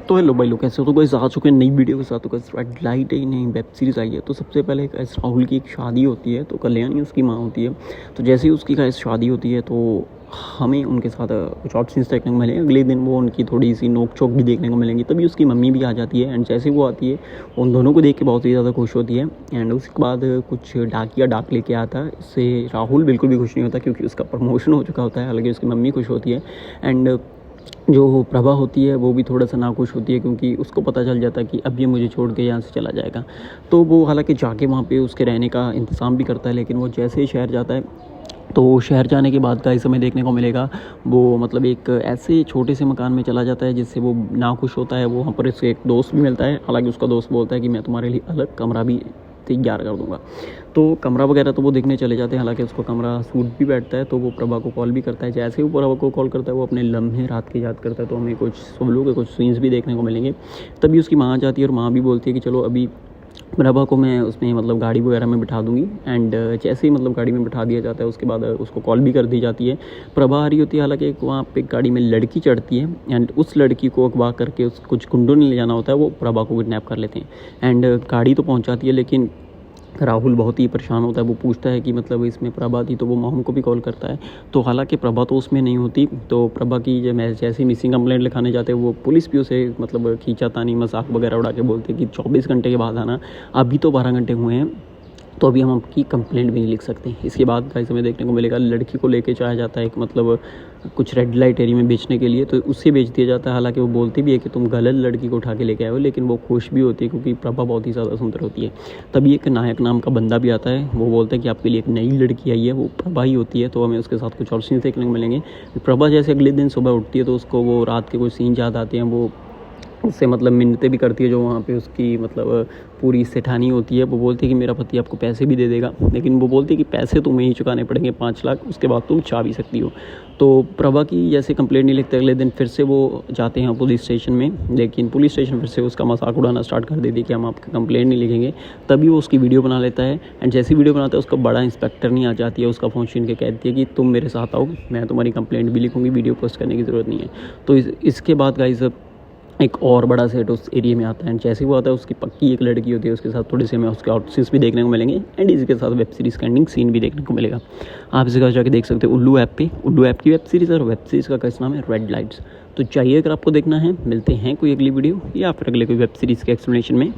तो हेलो भाई लोग, कैसे हो? तो गाइस आ चुके हैं नई वीडियो के साथ। तो गाइस रेड लाइट है, नई वेब सीरीज़ आई है। तो सबसे पहले गाइस राहुल की एक शादी होती है, तो कल्याणी उसकी माँ होती है। तो जैसे ही उसकी गाइस शादी होती है तो हमें उनके साथ कुछ और सीन्स देखने को मिलेंगे। अगले दिन वो उनकी थोड़ी सी नोक चोक भी देखने को मिलेंगी। तभी उसकी मम्मी भी आ जाती है, एंड जैसे वो आती है उन दोनों को देख के बहुत ही ज़्यादा खुश होती है। एंड उसके बाद कुछ डाकिया डाक लेके आता है। इससे राहुल बिल्कुल भी खुश नहीं होता, क्योंकि उसका प्रमोशन हो चुका होता है। हालांकि उसकी मम्मी खुश होती है, एंड जो प्रभा होती है वो भी थोड़ा-सा नाखुश होती है, क्योंकि उसको पता चल जाता है कि अब ये मुझे छोड़ के यहाँ से चला जाएगा। तो वो हालाँकि जाके वहाँ पे उसके रहने का इंतज़ाम भी करता है, लेकिन वो जैसे ही शहर जाता है, तो शहर जाने के बाद गाइस हमें देखने को मिलेगा वो मतलब एक ऐसे छोटे से मकान में चला जाता है, जिससे वो नाखुश होता है। वो वहाँ पर उससे एक दोस्त भी मिलता है। हालाँकि उसका दोस्त बोलता है कि मैं तुम्हारे लिए अलग कमरा भी तैयार कर दूँगा। तो कमरा वगैरह तो वो देखने चले जाते हैं। हालाँकि उसको कमरा सूट भी बैठता है, तो वो प्रभा को कॉल भी करता है। जैसे ही वो प्रभा को कॉल करता है, वो अपने लम्हे रात के याद करता है। तो हमें कुछ सोलो के कुछ सीन्स भी देखने को मिलेंगे। तभी उसकी माँ आ जाती है, और माँ भी बोलती है कि चलो अभी प्रभा को मैं उसमें मतलब गाड़ी वगैरह में बिठा दूँगी। एंड जैसे ही मतलब गाड़ी में बिठा दिया जाता है, उसके बाद उसको कॉल भी कर दी जाती है। प्रभा आ रही होती है। हालाँकि एक वहाँ पे गाड़ी में लड़की चढ़ती है, एंड उस लड़की को अगवा करके उस कुछ गुंडों ने ले जाना होता है। वो प्रभा को किडनैप कर लेते हैं, एंड गाड़ी तो पहुँच जाती है। लेकिन राहुल बहुत ही परेशान होता है। वो पूछता है कि मतलब इसमें प्रभा थी, तो वो मोहन को भी कॉल करता है। तो हालांकि प्रभा तो उसमें नहीं होती। तो प्रभा की जब मैं जैसे मिसिंग कंप्लेंट लिखाने जाते हैं, वो पुलिस भी उसे मतलब खींचातानी मजाक वगैरह उड़ा के बोलते हैं कि 24 घंटे के बाद आना, अभी तो 12 घंटे हुए हैं, तो अभी हम आपकी कंप्लेंट भी नहीं लिख सकते। इसके बाद गाइस हमें देखने को मिलेगा लड़की को लेके जाया जाता है एक मतलब कुछ रेड लाइट एरिया में बेचने के लिए। तो उससे बेच दिया जाता है। हालांकि वो बोलती भी है कि तुम गलत लड़की को उठा के लेके आए हो, लेकिन वो खुश भी होती है, क्योंकि प्रभा बहुत ही ज़्यादा सुंदर होती है। तभी एक नायक नाम का बंदा भी आता है। वो बोलता है कि आपके लिए एक नई लड़की आई है, वो प्रभा ही होती है। तो हमें उसके साथ कुछ और सीन देखने को मिलेंगे। प्रभा जैसे अगले दिन सुबह उठती है, तो उसको वो रात के कुछ सीन याद आते हैं। वो उससे मतलब मिन्नतें भी करती है, जो वहाँ पे उसकी मतलब पूरी सेठानी होती है। वो बोलती है कि मेरा पति आपको पैसे भी दे देगा, लेकिन वो बोलती है कि पैसे तुम्हें ही चुकाने पड़ेंगे 5 लाख, उसके बाद तुम चाह भी सकती हो। तो प्रभा की जैसे कंप्लेंट नहीं लिखते, अगले दिन फिर से वो जाते हैं पुलिस स्टेशन में, लेकिन पुलिस स्टेशन फिर से उसका मजाक उड़ाना स्टार्ट कर देती है कि हम आपका कंप्लेंट नहीं लिखेंगे। तभी वो उसकी वीडियो बना लेता है, एंड जैसी वीडियो बनाता है, उसका बड़ा इंस्पेक्टर नहीं आ जाती है, उसका फ़ोन छीन के कहती है कि तुम मेरे साथ आओ, मैं तुम्हारी कंप्लेंट भी लिखूँगी, वीडियो पोस्ट करने की ज़रूरत नहीं है। तो इसके बाद गाइस एक और बड़ा सेट उस एरिया में आता है। एंड जैसे वो आता है, उसकी पक्की एक लड़की होती है, उसके साथ थोड़े से हमें उसके आउटसीन्स भी देखने को मिलेंगे, एंड इसके साथ वेब सीरीज़ का एंडिंग सीन भी देखने को मिलेगा। आप इसे घर जाके देख सकते हो उल्लू ऐप पे। उल्लू ऐप की वेब सीरीज़, और वेब सीरीज़ का कैसा नाम है रेड लाइट्स। तो चाहिए अगर आपको देखना है, मिलते हैं कोई अगली वीडियो या फिर अगले कोई वेब सीरीज़ के एक्सप्लेनेशन में।